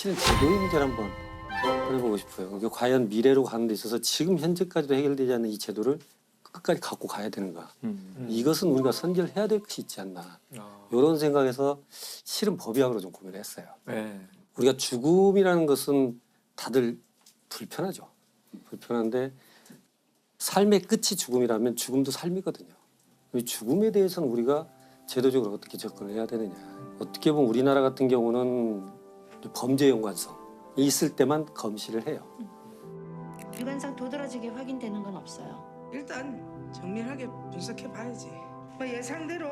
실은 제도의 문제를 한번 꺼내보고 싶어요. 이게 과연 미래로 가는 데 있어서 지금 현재까지도 해결되지 않는 이 제도를 끝까지 갖고 가야 되는가. 이것은 우리가 선결해야 될 것이 있지 않나. 이런 생각에서 실은 법의학으로 좀 고민을 했어요. 네. 우리가 죽음이라는 것은 다들 불편하죠. 불편한데 삶의 끝이 죽음이라면 죽음도 삶이거든요. 이 죽음에 대해서는 우리가 제도적으로 어떻게 접근을 해야 되느냐. 어떻게 보면 우리나라 같은 경우는 범죄 연관성이 있을 때만 검시를 해요. 육안상 도드라지게 확인되는 건 없어요. 일단 정밀하게 분석해 봐야지. 뭐 예상대로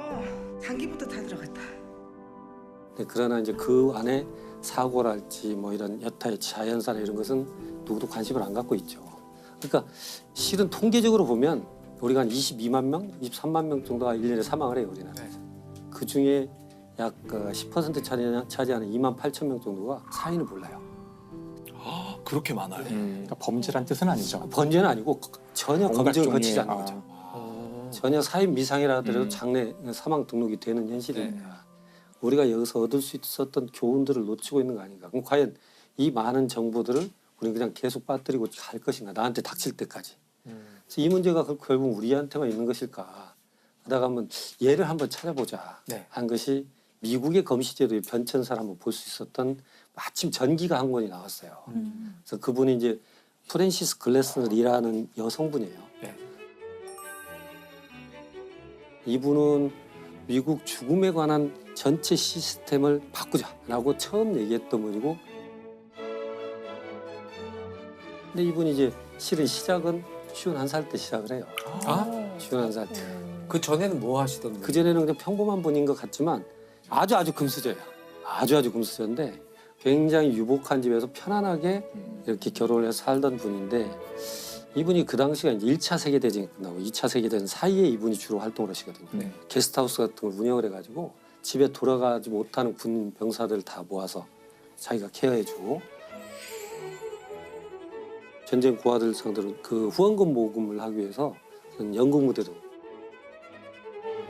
장기부터 다 들어갔다. 그러나 이제 그 안에 사고랄지 뭐 이런 여타의 자연사나 이런 것은 누구도 관심을 안 갖고 있죠. 그러니까 실은 통계적으로 보면 우리가 한 22만 명, 23만 명 정도가 1년에 사망을 해요, 우리나라에서. 그 중에 약 10% 차지하는 2만 8천 명 정도가 사인을 몰라요. 아, 그렇게 많아요. 그러니까 범죄란 뜻은 아니죠. 범죄는 아니고 전혀 온갖 검증을 종류의- 거치지 않는 거죠. 전혀 사인 미상이라 하더라도 장래 사망 등록이 되는 현실입니다. 우리가 여기서 얻을 수 있었던 교훈들을 놓치고 있는 거 아닌가. 그럼 과연 이 많은 정보들을 우리는 그냥 계속 빠뜨리고 갈 것인가. 나한테 닥칠 때까지. 그래서 이 문제가 결국 우리한테만 있는 것일까. 하다가 한번 예를 한번 찾아보자 네. 한 것이 미국의 검시제도의 변천사를 한번 볼 수 있었던 마침 전기가 한 권이 나왔어요. 그래서 그분이 이제 프랜시스 글래스너리라는 여성분이에요. 네. 이분은 미국 죽음에 관한 전체 시스템을 바꾸자라고 처음 얘기했던 분이고, 근데 이분이 이제 실은 시작은 51살 때 시작을 해요. 아? 51살 때. 그 전에는 뭐 하시던 분이에요? 그 전에는 그냥 평범한 분인 것 같지만 아주 금수저예요. 아주 금수저인데 굉장히 유복한 집에서 편안하게 이렇게 결혼을 해서 살던 분인데, 이분이 그 당시가 이제 1차 세계대전이 끝나고 2차 세계대전 사이에 이분이 주로 활동을 하시거든요. 네. 게스트하우스 같은 걸 운영을 해가지고 집에 돌아가지 못하는 군 병사들 다 모아서 자기가 케어해주고, 전쟁 고아들 상대로 그 후원금 모금을 하기 위해서 연극 무대도,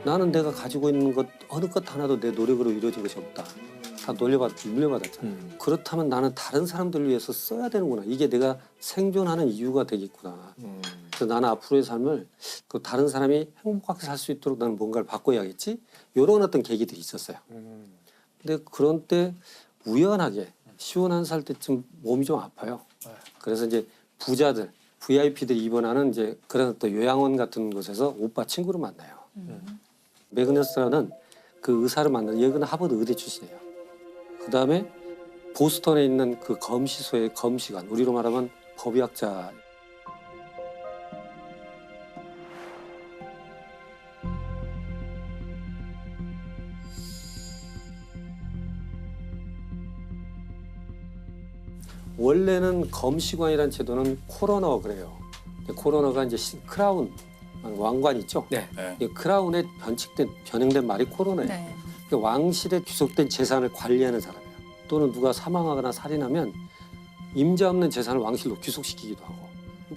나는 내가 가지고 있는 것 어느 것 하나도 내 노력으로 이루어진 것이 없다. 다 물려받았잖아. 그렇다면 나는 다른 사람들을 위해서 써야 되는구나. 이게 내가 생존하는 이유가 되겠구나. 그래서 나는 앞으로의 삶을 그 다른 사람이 행복하게 살 수 있도록 나는 뭔가를 바꿔야겠지. 이런 어떤 계기들이 있었어요. 근데 그런 때 우연하게 51살 때쯤 몸이 좀 아파요. 그래서 이제 부자들, VIP들이 입원하는 이제 그런 또 요양원 같은 곳에서 오빠 친구를 만나요. 매그너스라는 그 의사를 만나서 얘는 하버드 의대 출신이에요. 그 다음에 보스턴에 있는 그 검시소의 검시관, 우리로 말하면 법의학자. 원래는 검시관이라는 제도는 코로나가 그래요. 코로나가 이제 크라운 왕관 있죠. 네. 이 크라운에 변형된 말이 코로나예요. 네. 왕실에 귀속된 재산을 관리하는 사람이에요. 또는 누가 사망하거나 살인하면 임자 없는 재산을 왕실로 귀속시키기도 하고.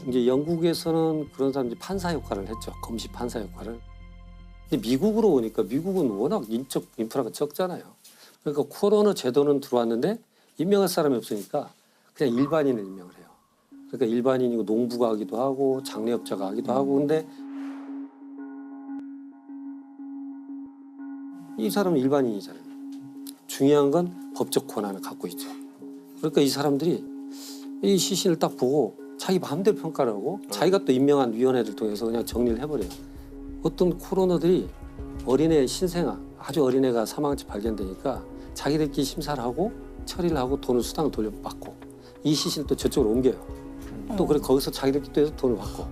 이제 영국에서는 그런 사람들이 판사 역할을 했죠. 검시 판사 역할을. 근데 미국으로 오니까 미국은 워낙 인적 인프라가 적잖아요. 그러니까 코로나 제도는 들어왔는데 임명할 사람이 없으니까 그냥 일반인을 임명을 해요. 그러니까 일반인이고 농부가 하기도 하고 장례업자가 하기도 하고. 근데 이 사람은 일반인이잖아요. 중요한 건 법적 권한을 갖고 있죠. 그러니까 이 사람들이 이 시신을 딱 보고 자기 마음대로 평가를 하고 자기가 또 임명한 위원회를 통해서 그냥 정리를 해버려요. 어떤 코로너들이 어린애 신생아, 아주 어린애가 사망한지 발견되니까 자기들끼리 심사를 하고 처리를 하고 돈을 수당을 돌려받고 이 시신을 또 저쪽으로 옮겨요. 또 그래 거기서 자기들끼리 또 해서 돈을 받고.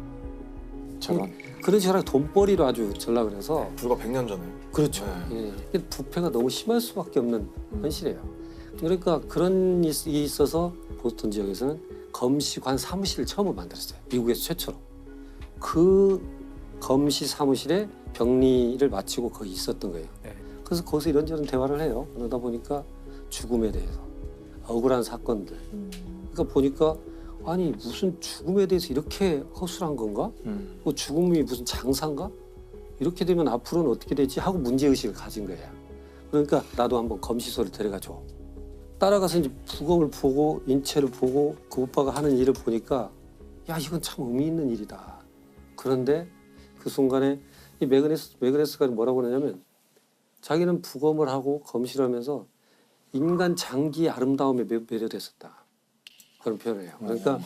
저런. 그런 식으로 돈벌이로 아주 전락을 해서. 불과 100년 전에. 그렇죠. 예. 부패가 너무 심할 수밖에 없는 현실이에요. 그러니까 그런 일이 있어서 보스턴 지역에서는 검시관 사무실을 처음 만들었어요. 미국에서 최초로. 그 검시 사무실에 격리를 마치고 거기 있었던 거예요. 네. 그래서 거기서 이런저런 대화를 해요. 그러다 보니까 죽음에 대해서, 억울한 사건들. 그러니까 보니까 아니 무슨 죽음에 대해서 이렇게 허술한 건가? 뭐 죽음이 무슨 장사인가? 이렇게 되면 앞으로는 어떻게 되지? 하고 문제의식을 가진 거예요. 그러니까 나도 한번 검시소를 데려가 줘. 따라가서 이제 부검을 보고 인체를 보고 그 오빠가 하는 일을 보니까 야 이건 참 의미 있는 일이다. 그런데 그 순간에 이 메그네스가 뭐라고 그러냐면 자기는 부검을 하고 검실하면서 인간 장기의 아름다움에 매료됐었다. 그런 표현을 해요. 그러니까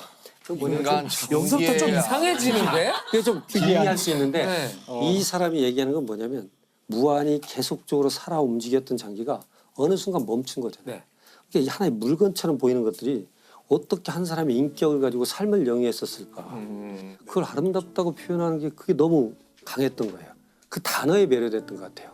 그 뭐냐면 인간 여기서부터 좀 이상해지는데? 그게 좀 비리할 수 있는데 네. 이 사람이 얘기하는 건 뭐냐면 무한히 계속적으로 살아 움직였던 장기가 어느 순간 멈춘 거잖아요. 네. 그게 하나의 물건처럼 보이는 것들이 어떻게 한 사람의 인격을 가지고 삶을 영위했었을까. 그걸 아름답다고 표현하는 게 그게 너무 강했던 거예요. 그 단어에 매료됐던 것 같아요.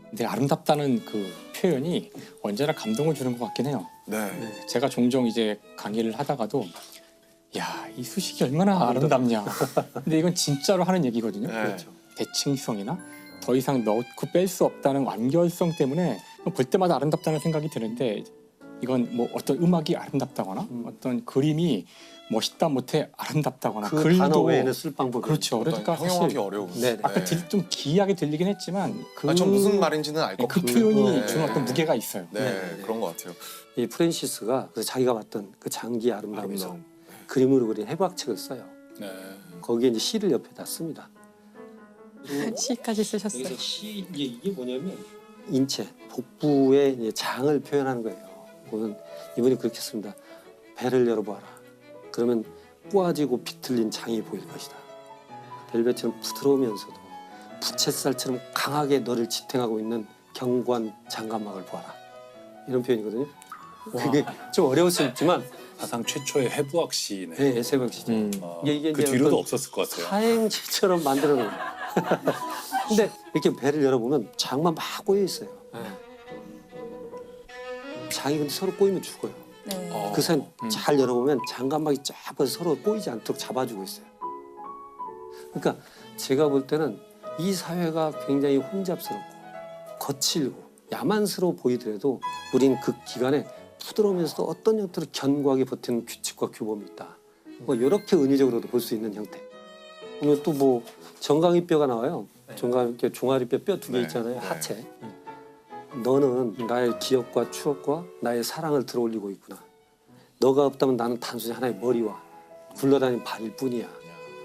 근데 아름답다는 그 표현이 언제나 감동을 주는 것 같긴 해요. 네. 제가 종종 이제 강의를 하다가도 야, 이 수식이 얼마나 아름답냐. 근데 이건 진짜로 하는 얘기거든요. 네. 그렇죠. 대칭성이나 더 이상 넣고 뺄 수 없다는 완결성 때문에 볼 때마다 아름답다는 생각이 드는데 이건 뭐 어떤 음악이 아름답다거나 어떤 그림이 멋있다 못해 아름답다거나 그 글도 단어 외에는 쓸 방법이 그렇죠. 그러니까 형용하기 사실 어려운. 네. 아까 좀 기이하게 들리긴 했지만 그, 전 무슨 말인지는 알 것 그 같아요. 표현이 네. 주는 어떤 무게가 있어요. 네, 네. 그런 것 같아요. 이 프랜시스가 그래서 자기가 봤던 그 장기의 아름다움에서 아름다움. 그림으로 그린 해부학책을 써요. 네. 거기에 이제 시를 옆에다 씁니다. 시까지 쓰셨어요. 여기서 시 이게 뭐냐면 인체 복부의 이제 장을 표현하는 거예요. 보면 이분이 그렇게 씁니다. 배를 열어보아라. 그러면 꼬아지고 비틀린 장이 보일 것이다. 벨벳처럼 부드러우면서도 부채살처럼 강하게 너를 지탱하고 있는 견고한 장갑막을 보아라. 이런 표현이거든요. 그게 좀 어려울 수 있지만 사상 최초의 해부학 시네. 네, 에세벽 시죠. 이게 그 이제 뒤로도 어떤 없었을 것 같아요. 사행시처럼 만들어 놓은 거예요. 근데 이렇게 배를 열어보면 장만 막 꼬여 있어요. 장이 근데 서로 꼬이면 죽어요. 네. 그 사이 잘 열어보면 장갑막이 쫙 벌써 서로 꼬이지 않도록 잡아주고 있어요. 그러니까 제가 볼 때는 이 사회가 굉장히 혼잡스럽고 거칠고 야만스러워 보이더라도 우린 그 기간에 부드러우면서도 어떤 형태로 견고하게 버티는 규칙과 규범이 있다. 뭐 이렇게 은유적으로도 볼 수 있는 형태. 그러면 또 뭐 정강이뼈가 나와요. 정강이뼈, 종아리뼈 뼈 두 개 네. 있잖아요. 네. 하체. 너는 나의 기억과 추억과 나의 사랑을 들어올리고 있구나. 너가 없다면 나는 단순히 하나의 머리와 굴러다니는 발일 뿐이야.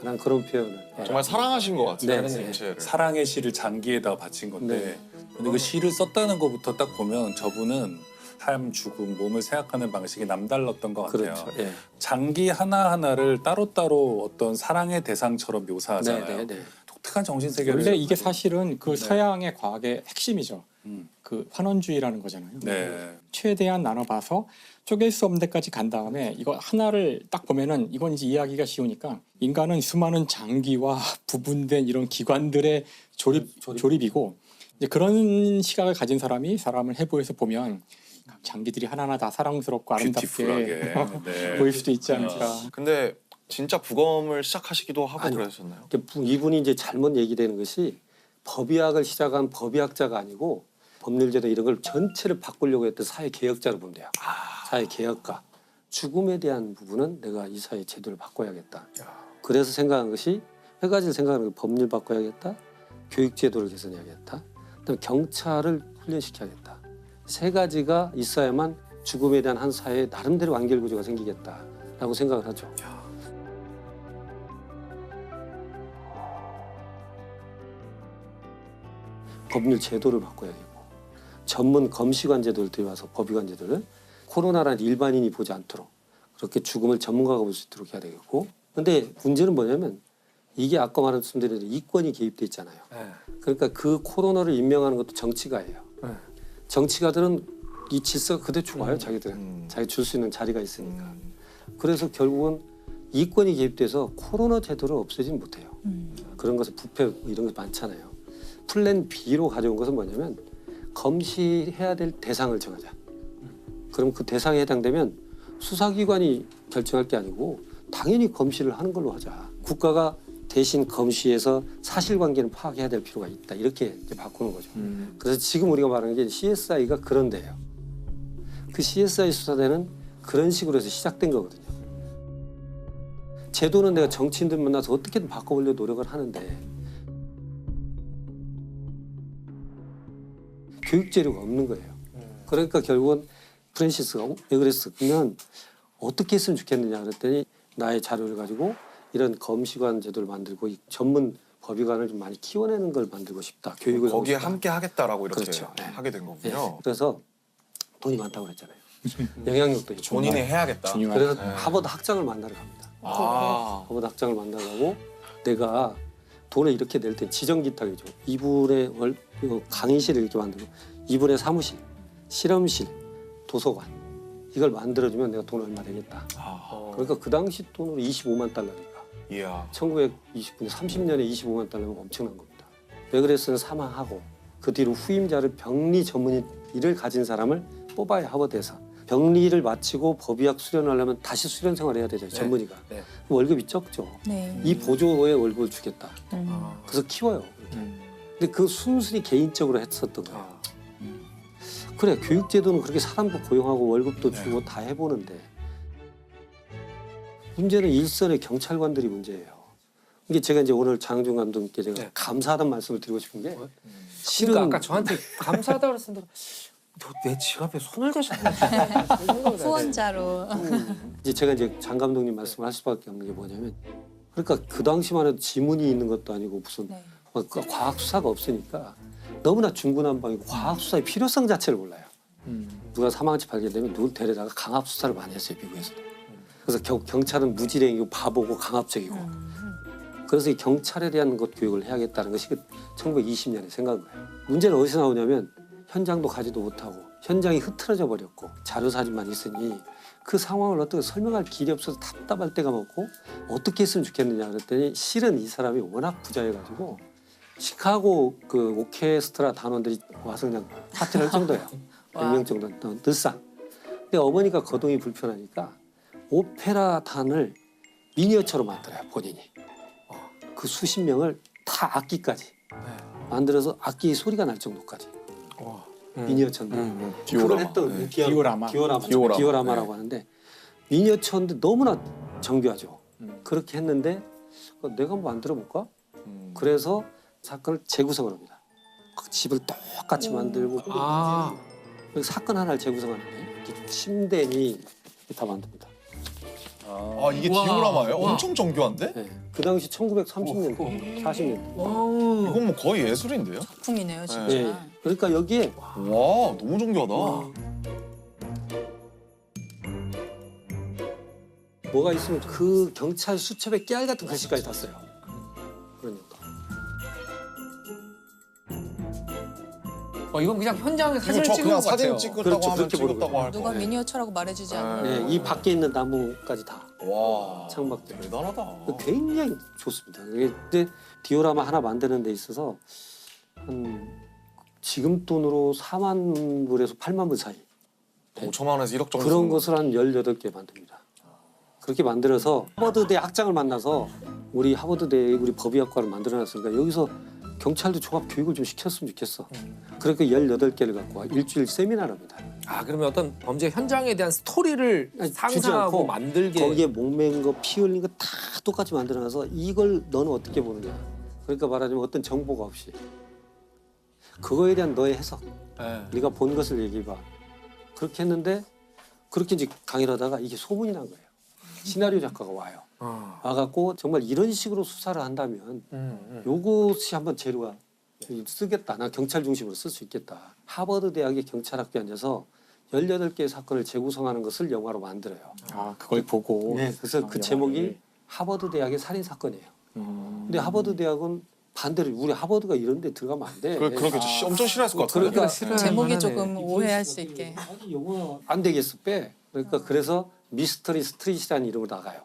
난 그런 표현을. 정말 사랑하신 것 같아요. 네, 네. 인체를. 사랑의 시를 장기에다 바친 건데 네. 근데 그 시를 썼다는 것부터 딱 보면 저분은 삶, 죽음, 몸을 생각하는 방식이 남달랐던 것 같아요. 그렇죠. 예. 장기 하나하나를 따로따로 어떤 사랑의 대상처럼 묘사하잖아요. 네, 네, 네. 독특한 정신세계를 원래 이게 사실은 그 서양의 과학의 핵심이죠. 음. 그 환원주의라는 거잖아요. 네. 최대한 나눠봐서 쪼갤 수 없는 데까지 간 다음에 이거 하나를 딱 보면은 이건 이제 이해하기가 쉬우니까 인간은 수많은 장기와 부분된 이런 기관들의 조립이고 이제 그런 시각을 가진 사람이 사람을 해부해서 보면 장기들이 하나하나 다 사랑스럽고 아름답게 뷰티풀하게. 네. 보일 수도 있지 않을까. 근데 진짜 부검을 시작하시기도 하고 아니요. 그러셨나요? 이분이 이제 잘못 얘기되는 것이 법의학을 시작한 법의학자가 아니고 법률제도 이런 걸 전체를 바꾸려고 했던 사회 개혁자로 보면 돼요. 사회 개혁가. 죽음에 대한 부분은 내가 이 사회 제도를 바꿔야겠다. 그래서 생각한 것이 세 가지를 생각하는 게 법률 바꿔야겠다. 교육 제도를 개선해야겠다. 그다음에 경찰을 훈련시켜야겠다. 세 가지가 있어야만 죽음에 대한 한 사회의 나름대로 완결 구조가 생기겠다라고 생각을 하죠. 법률 제도를 바꿔야겠고 전문 검시관 제도를 들여와서 법의관 제도를 코로나라는 일반인이 보지 않도록 그렇게 죽음을 전문가가 볼 수 있도록 해야 되겠고 근데 문제는 뭐냐면 이게 아까 말씀드린 대로 이권이 개입돼 있잖아요. 그러니까 그 코로나를 임명하는 것도 정치가예요. 정치가들은 이 질서가 그대로 좋아요. 자기들은. 자기 줄 수 있는 자리가 있으니까. 그래서 결국은 이권이 개입돼서 코로나 제도를 없애지는 못해요. 그런 것은 부패 이런 게 많잖아요. 플랜 B로 가져온 것은 뭐냐면 검시해야 될 대상을 정하자. 그럼 그 대상에 해당되면 수사기관이 결정할 게 아니고 당연히 검시를 하는 걸로 하자. 국가가 대신 검시해서 사실관계는 파악해야 될 필요가 있다. 이렇게 이제 바꾸는 거죠. 그래서 지금 우리가 말하는 게 CSI가 그런 데예요. 그 CSI 수사대는 그런 식으로 해서 시작된 거거든요. 제도는 내가 정치인들 만나서 어떻게든 바꿔보려고 노력을 하는데 교육 재료가 없는 거예요. 그러니까 결국은 프랜시스가 왜 그랬어? 그러면 어떻게 했으면 좋겠느냐 그랬더니 나의 자료를 가지고 이런 검시관 제도를 만들고 이 전문 법의관을 좀 많이 키워내는 걸 만들고 싶다. 교육을 하고 거기에 싶다. 함께 하겠다라고 이렇게 그렇죠. 네. 하게 된 예. 거군요. 그래서 돈이 많다고 그랬잖아요. 영향력도 있고. 본인이 해야겠다. 중요한. 그래서 네. 하버드 학장을 만나러 갑니다. 아, 하버드 학장을 만나러 가고 내가 돈을 이렇게 낼 때 지정기탁이죠. 이분의 강의실을 이렇게 만들고 이분의 사무실, 실험실, 도서관 이걸 만들어주면 내가 돈 얼마 되겠다. 그러니까 그 당시 돈으로 25만 달러니까. 이야. 1929년 30년에 25만 달러면 엄청난 겁니다. 베그레스는 사망하고 그 뒤로 후임자를 병리 전문의를 가진 사람을 뽑아야 하버드에서 병리를 마치고 법의학 수련을 하려면 다시 수련 생활을 해야 되잖아요. 전문의가. 네. 월급이 적죠. 네. 이 보조의 월급을 주겠다. 음. 그래서 키워요. 그렇게. 근데 그 순순히 개인적으로 했었던 거예요. 그래 교육제도는 그렇게 사람도 고용하고 월급도 주고 다 해보는데 문제는 일선의 경찰관들이 문제예요. 이게 제가 이제 오늘 장항준 감독님께 제가 감사하다는 말씀을 드리고 싶은 게 실은 그러니까 아까 저한테 감사하다 그랬었는데 너 내 지갑에 손을 대셨나? 후원자로. 이제 제가 이제 장 감독님 말씀을 할 수밖에 없는 게 뭐냐면 그러니까 그 당시만 해도 지문이 있는 것도 아니고 무슨 네. 막 과학 수사가 없으니까 너무나 중구난방이고 과학 수사의 필요성 자체를 몰라요. 누가 사망한지 발견되면 누굴 데려다가 강압 수사를 많이 했어요 미국에서도. 그래서 경찰은 무지랭이고 바보고 강압적이고. 그래서 이 경찰에 대한 것 교육을 해야겠다는 것이 1920년에 생각한 거예요. 문제는 어디서 나오냐면 현장도 가지도 못하고 현장이 흐트러져 버렸고 자료 사진만 있으니 그 상황을 어떻게 설명할 길이 없어서 답답할 때가 많고 어떻게 했으면 좋겠느냐 그랬더니 실은 이 사람이 워낙 부자여가지고 시카고 그 오케스트라 단원들이 와서 그냥 파티를 할 정도예요. 100명 정도 늘상. 근데 어머니가 거동이 불편하니까 오페라 단을 미니어처로 만들어요 본인이. 그 수십 명을 다 악기까지 만들어서 악기 소리가 날 정도까지 미니어처인데 그걸 했던 디오라마라고 하는데 미니어처인데 너무나 정교하죠. 그렇게 했는데 내가 한번 만들어 볼까? 그래서 사건을 재구성을 합니다. 집을 똑같이 만들고 그리고 사건 하나를 재구성하는데 이렇게 침대니 다 만듭니다. 아 이게 디오라마예요? 엄청 정교한데? 네. 그 당시 1930년대, 40년대. 이건 뭐 거의 예술인데요? 작품이네요, 진짜. 네. 그러니까 여기에 와 너무 정교하다. 뭐가 있으면 그 경찰 수첩에 깨알 같은 글씨까지 다 써요. 그러니까. 이건 그냥 현장에 사진을 그렇죠. 찍은 그냥 것 같아요. 사진 찍었다고 그렇죠. 하면 그렇게 보는 찍었다고 거예요. 할 누가 거. 미니어처라고 말해주지 않아요. 네, 이 밖에 있는 나무까지 다 와 창밖에. 대단하다. 굉장히 좋습니다. 근데 디오라마 하나 만드는 데 있어서 한 지금 돈으로 4만 불에서 8만 불 사이 5천만 원에서 1억 정도 그런 쓰는 것을 한 18개 만듭니다. 그렇게 만들어서 하버드대 학장을 만나서 우리 하버드대 우리 법의학과를 만들어놨으니까 여기서 경찰도 종합 교육을 좀 시켰으면 좋겠어. 그러니까 18개를 갖고 와 일주일 세미나를 합니다. 아 그러면 어떤 범죄 현장에 대한 스토리를 아니, 주지 상상하고 않고 만들게. 거기에 목맨 거, 피 흘린 거 다 똑같이 만들어놔서 이걸 너는 어떻게 보느냐. 그러니까 말하자면 어떤 정보가 없이 그거에 대한 너의 해석. 네가 본 것을 얘기해봐. 그렇게 했는데 그렇게 이제 강의를 하다가 이게 소문이 난 거예요. 시나리오 작가가 와요. 와갖고 정말 이런 식으로 수사를 한다면 요것이 한번 재료가 쓰겠다. 나 경찰 중심으로 쓸 수 있겠다. 하버드 대학의 경찰학교에 앉아서 18개의 사건을 재구성하는 것을 영화로 만들어요. 아 그걸 보고. 네, 그래서 그 제목이 하버드 대학의 살인 사건이에요. 근데 하버드 대학은 반대로 우리 하버드가 이런 데 들어가면 안 돼. 그렇겠죠. 엄청 싫어했을 것 같아요. 그러니까 제목이 조금 오해할 수 있게. 아니 영화 안 되겠어 빼. 그러니까 그래서 미스터리 스트릿이라는 이름으로 나가요.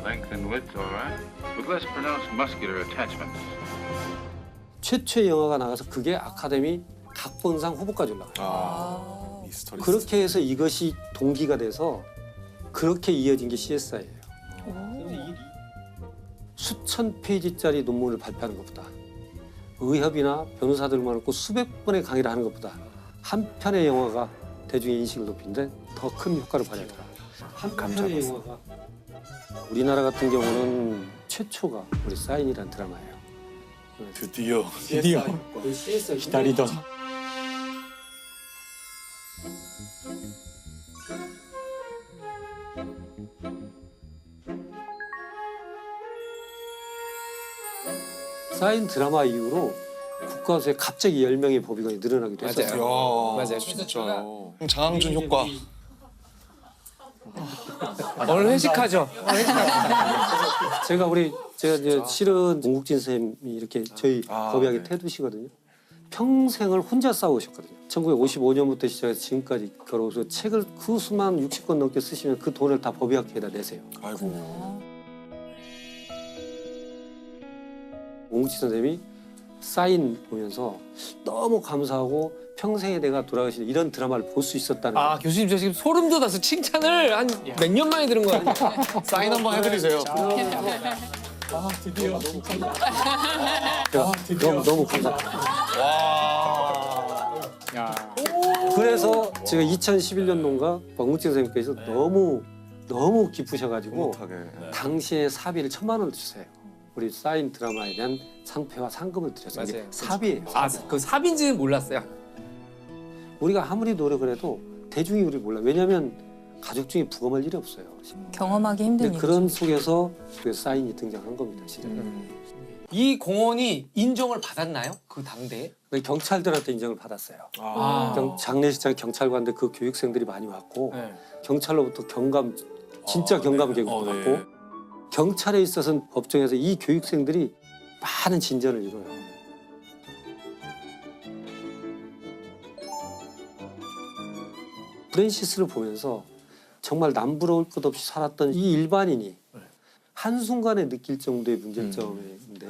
Length and width, all right. With less pronounced muscular attachments. 최초의 영화가 나가서 그게 아카데미 각본상 후보까지 올라가요. 아, 미스터리. 그렇게 해서 이것이 동기가 돼서 그렇게 이어진 게 CSI예요. 수천 페이지짜리 논문을 발표하는 것보다 의협이나 변호사들 많고 수백 번의 강의를 하는 것보다 한 편의 영화가 대중의 인식을 높이는데 더 큰 효과를 발휘하더라. 한 편의 영화가 우리나라 같은 경우는 최초가 우리 사인이라는 드라마예요. 드디어 기다리던 사인 드라마 이후로 국가수에 갑자기 10명의 법의관이 늘어나기도 했었어요. 맞아요. 진짜요. 장항준 효과. 오늘 회식하죠. 제가 이제 실은 공국진 선생님이 이렇게 저희 법의학의 태두시거든요. 평생을 혼자 싸우셨거든요. 1955년부터 시작해서 지금까지 걸어서 책을 그 수만 60권 넘게 쓰시면 그 돈을 다 법의학회에다 내세요. 아이고. 공국진 선생님이 사인 보면서 너무 감사하고 평생에 내가 돌아가신 이런 드라마를 볼 수 있었다는 거예요. 아 교수님 저 지금 소름 돋아서 칭찬을 한 몇 년 만에 들은 거예요. 사인 한번 해드리세요. 아 드디어 너무 감사합니다. 와. 야 그래서 제가 2011년도인가 공국진 선생님께서 너무 기쁘셔가지고 못하게. 당시에 사비를 1,000만 원을 주세요. 우리 사인 드라마에 대한 상패와 상금을 드렸어요. 이게 맞아요. 사비예요. 아그 사비인지는 몰랐어요. 우리가 아무리 노력을 해도 대중이 우리를 몰라. 왜냐하면 가족 중에 부검할 일이 없어요. 경험하기 힘든 근데 일이죠. 그런 속에서 그 사인이 등장한 겁니다. 실제. 이 공원이 인정을 받았나요? 그 당대에? 경찰들한테 인정을 받았어요. 장례식장에 경찰관들 그 교육생들이 많이 왔고 네. 경찰로부터 경감 진짜 경감 계급도 네. 받고 경찰에 있어서는 법정에서 이 교육생들이 많은 진전을 이뤄요. 프랜시스를 보면서 정말 남부러울 것 없이 살았던 이 일반인이 한순간에 느낄 정도의 문제점인데